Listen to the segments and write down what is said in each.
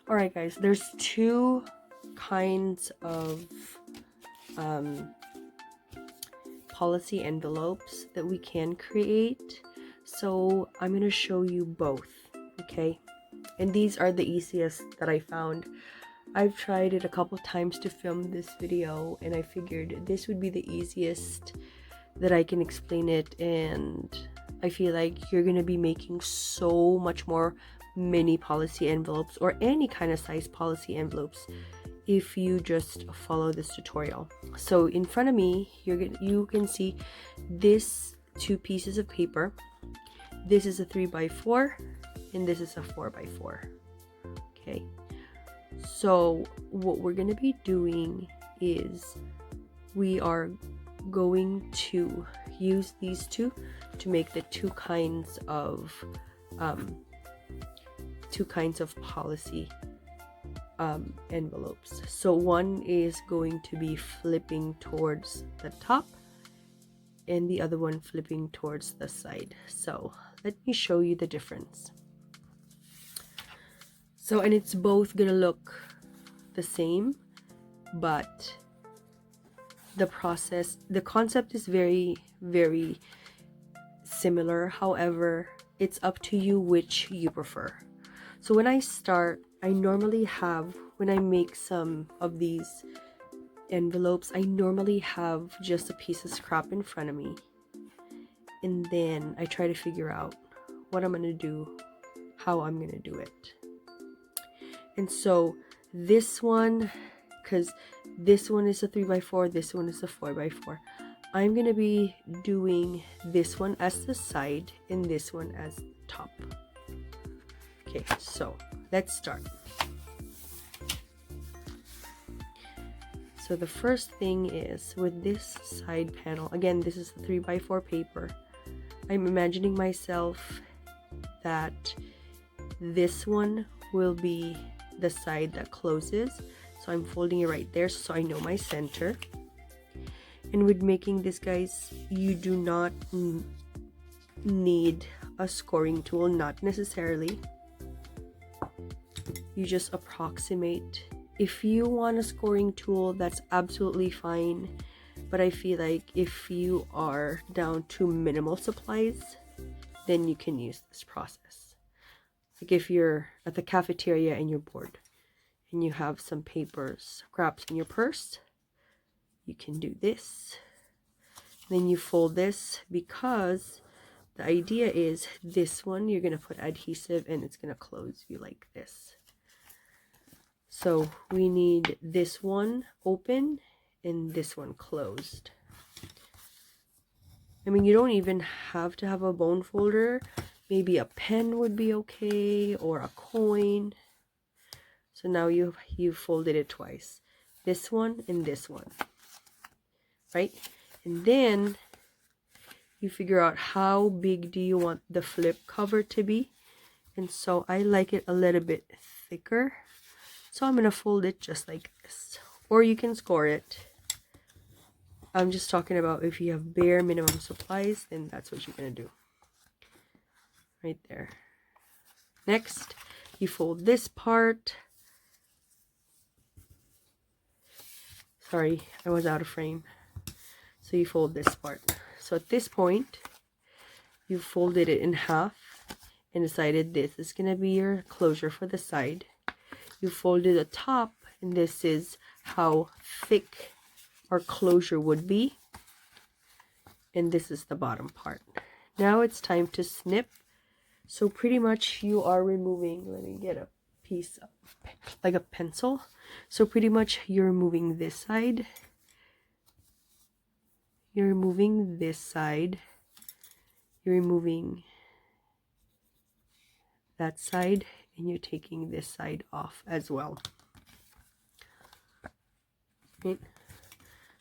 Alright guys, there's two kinds of policy envelopes that we can create. So I'm going to show you both, okay? And these are the easiest that I found. I've tried it a couple times to film this video, and I figured this would be the easiest that I can explain it, and I feel like you're going to be making so much more mini policy envelopes or any kind of size policy envelopes if you just follow this tutorial. So in front of me, you can see this two pieces of paper. This is a 3x4 and this is a 4x4. Okay, so what we're going to be doing is we are going to use these two to make the two kinds of policy envelopes. So one is going to be flipping towards the top and the other one flipping towards the side. So let me show you the difference. So, and it's both gonna look the same, but the concept is very, very similar. However, it's up to you which you prefer. So when I start, I normally have, when I make some of these envelopes, I normally have just a piece of scrap in front of me. And then I try to figure out what I'm going to do, how I'm going to do it. And so this one, because this one is a 3x4, this one is a 4x4, I'm going to be doing this one as the side and this one as top. Okay, so let's start. So the first thing is with this side panel, again, this is the 3x4 paper. I'm imagining myself that this one will be the side that closes. So I'm folding it right there so I know my center. And with making this, guys, you do not need a scoring tool, not necessarily. You just approximate. If you want a scoring tool, that's absolutely fine. But I feel like if you are down to minimal supplies, then you can use this process. Like if you're at the cafeteria and you're bored and you have some papers, scraps in your purse, you can do this. Then you fold this, because the idea is this one, you're going to put adhesive and it's going to close you like this. So we need this one open and this one closed. I mean, you don't even have to have a bone folder. Maybe a pen would be okay, or a coin. So now you folded it twice. This one and this one. Right? And then you figure out how big do you want the flip cover to be. And so I like it a little bit thicker. So I'm going to fold it just like this. Or you can score it. I'm just talking about if you have bare minimum supplies, then that's what you're going to do. Right there. Next, you fold this part. Sorry, I was out of frame. So you fold this part. So at this point, you folded it in half and decided this is going to be your closure for the side. You folded the top, and this is how thick our closure would be. And this is the bottom part. Now it's time to snip. So pretty much you are removing, let me get a piece of, like a pencil. So pretty much you're removing this side. You're removing this side. You're removing that side. And you're taking this side off as well. Okay.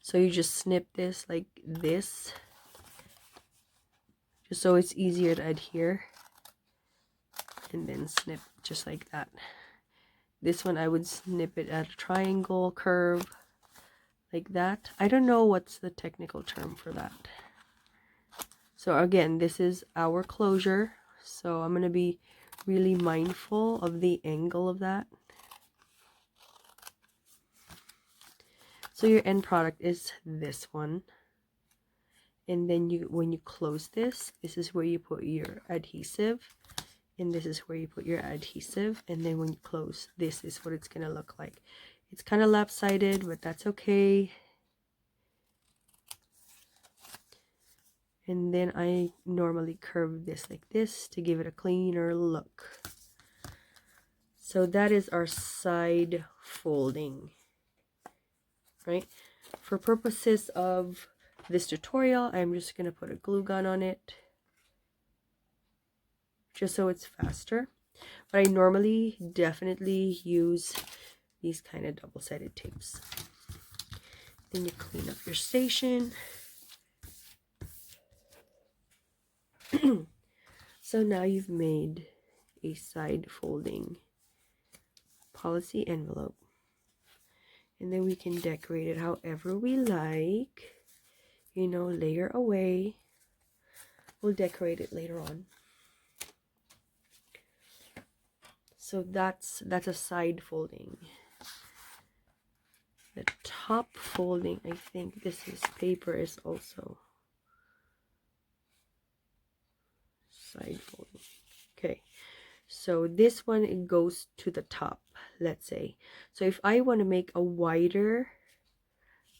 So you just snip this like this, just so it's easier to adhere, and then snip just like that. This one I would snip it at a triangle curve like that. I don't know what's the technical term for that. So again, this is our closure, so I'm going to be really mindful of the angle of that. So your end product is this one. And then when you close this, this is where you put your adhesive. And this is where you put your adhesive. And then when you close, this is what it's going to look like. It's kind of lopsided, but that's okay. And then I normally curve this like this to give it a cleaner look. So that is our side folding, right? For purposes of this tutorial, I'm just going to put a glue gun on it just so it's faster. But I normally definitely use these kind of double-sided tapes. Then you clean up your station. So now you've made a side folding policy envelope. And then we can decorate it however we like. You know, layer away. We'll decorate it later on. So that's a side folding. The top folding, I think this is paper, is also side folding. Okay, so this one, it goes to the top, let's say. So if I want to make a wider,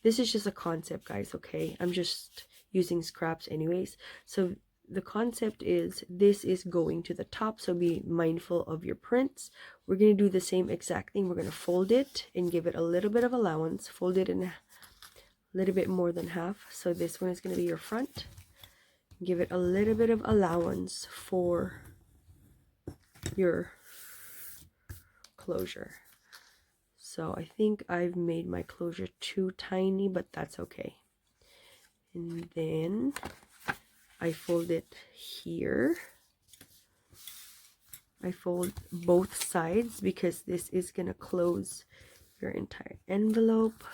this is just a concept, guys, okay? I'm just using scraps anyways. So the concept is this is going to the top, so be mindful of your prints. We're going to do the same exact thing. We're going to fold it and give it a little bit of allowance. Fold it in a little bit more than half. So this one is going to be your front. Give it a little bit of allowance for your closure. So I think I've made my closure too tiny, but that's okay. And then I fold it here. I fold both sides because this is going to close your entire envelope.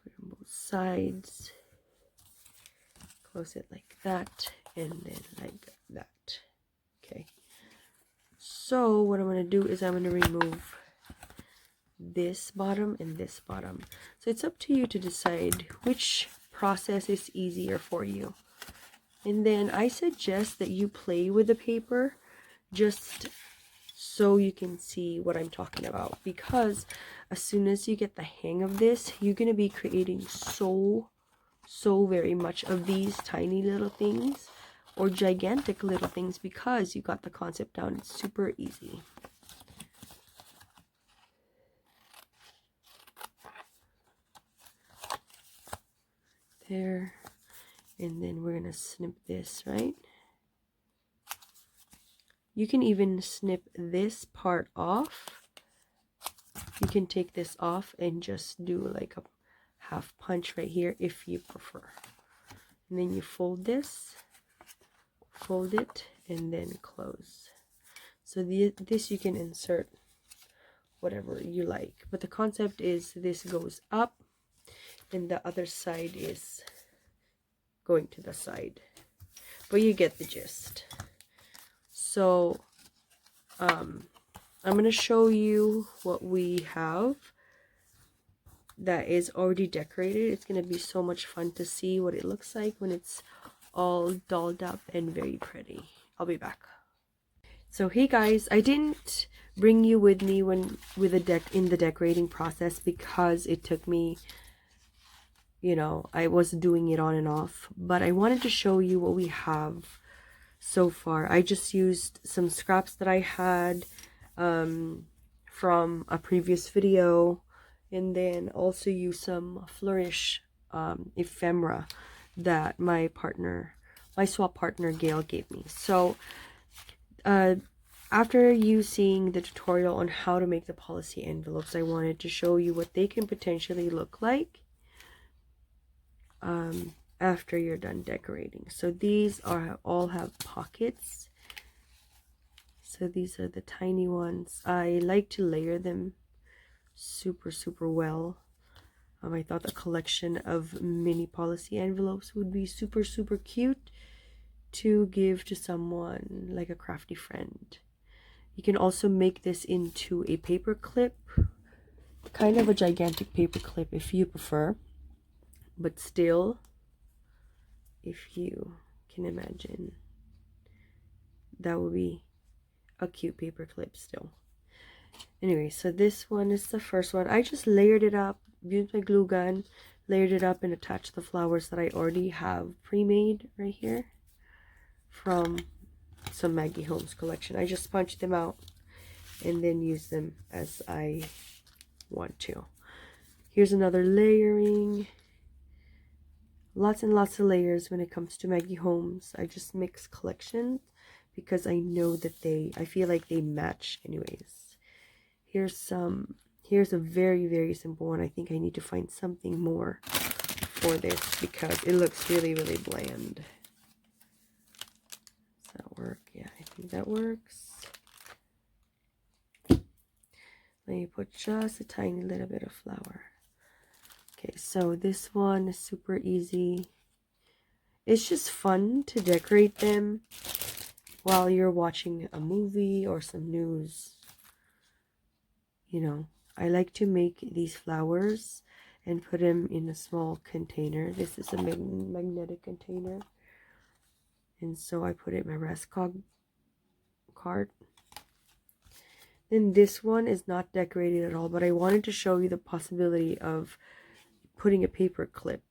Put it on both sides. Close it like that, and then like that. Okay. So what I'm going to do is I'm going to remove this bottom and this bottom. So it's up to you to decide which process is easier for you. And then I suggest that you play with the paper just so you can see what I'm talking about, because as soon as you get the hang of this, you're going to be creating so very much of these tiny little things or gigantic little things because you got the concept down. It's super easy. There. And then we're going to snip this, right? You can even snip this part off. You can take this off and just do like a half punch right here if you prefer. And then you fold this, fold it, and then close. So this you can insert whatever you like. But the concept is this goes up and the other side is going to the side. But you get the gist. So I'm going to show you what we have that is already decorated. It's going to be so much fun to see what it looks like when it's all dolled up and very pretty. I'll be back. So hey guys, I didn't bring you with me in the decorating process because it took me, you know, I was doing it on and off, but I wanted to show you what we have so far. I just used some scraps that I had from a previous video, and then also use some Flourish ephemera that my swap partner Gail gave me. So after you seeing the tutorial on how to make the policy envelopes, I wanted to show you what they can potentially look like after you're done decorating. So these all have pockets. So these are the tiny ones. I like to layer them super well. I thought the collection of mini policy envelopes would be super cute to give to someone, like a crafty friend. You can also make this into a paper clip kind of a gigantic paper clip if you prefer, but still, if you can imagine, that would be a cute paper clip still. Anyway, so this one is the first one. I just layered it up, used my glue gun, layered it up, and attached the flowers that I already have pre-made right here from some Maggie Holmes collection. I just punched them out and then use them as I want to. Here's another layering. Lots and lots of layers when it comes to Maggie Holmes. I just mix collections because I know that I feel like they match anyways. Here's a very, very simple one. I think I need to find something more for this because it looks really, really bland. Does that work? Yeah, I think that works. Let me put just a tiny little bit of flour. Okay, so this one is super easy. It's just fun to decorate them while you're watching a movie or some news. You know, I like to make these flowers and put them in a small container. This is a magnetic container. And so I put it in my Rascog card. Then this one is not decorated at all, but I wanted to show you the possibility of putting a paper clip.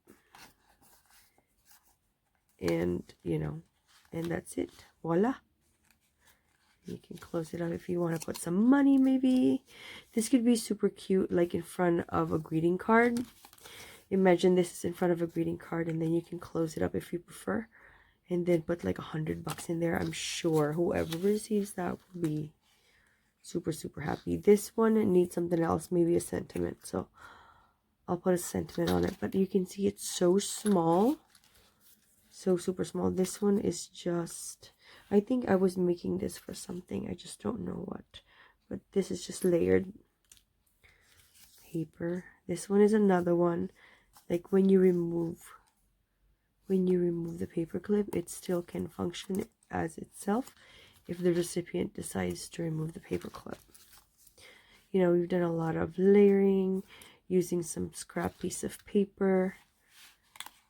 And, you know, and that's it. Voila. You can close it up if you want to put some money, maybe. This could be super cute, like in front of a greeting card. Imagine this is in front of a greeting card, and then you can close it up if you prefer. And then put like $100 in there. I'm sure whoever receives that will be super, super happy. This one needs something else, maybe a sentiment. So I'll put a sentiment on it. But you can see it's so small. So super small. This one is just, I think I was making this for something. I just don't know what. But this is just layered paper. This one is another one. Like when you remove the paper clip, it still can function as itself if the recipient decides to remove the paper clip. You know, we've done a lot of layering using some scrap piece of paper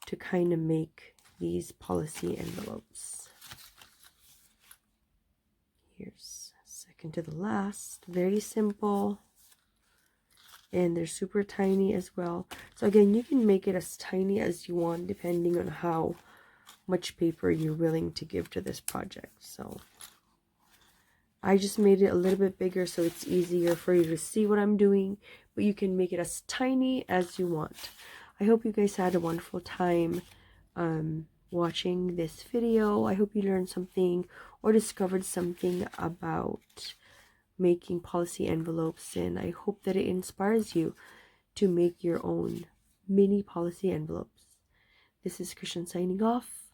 to kind of make these policy envelopes. Here's second to the last. Very simple. And they're super tiny as well. So again, you can make it as tiny as you want depending on how much paper you're willing to give to this project. So I just made it a little bit bigger so it's easier for you to see what I'm doing, but you can make it as tiny as you want. I hope you guys had a wonderful time watching this video. I hope you learned something or discovered something about making policy envelopes, and I hope that it inspires you to make your own mini policy envelopes. This is Christian signing off.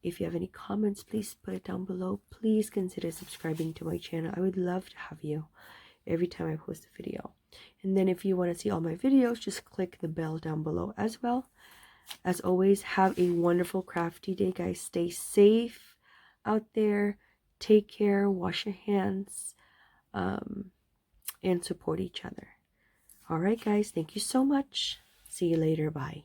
If you have any comments, please put it down below. Please consider subscribing to my channel. I would love to have you every time I post a video. And then if you want to see all my videos, just click the bell down below as well. As always, have a wonderful crafty day, guys. Stay safe out there. Take care. Wash your hands. And support each other. All right, guys. Thank you so much. See you later. Bye.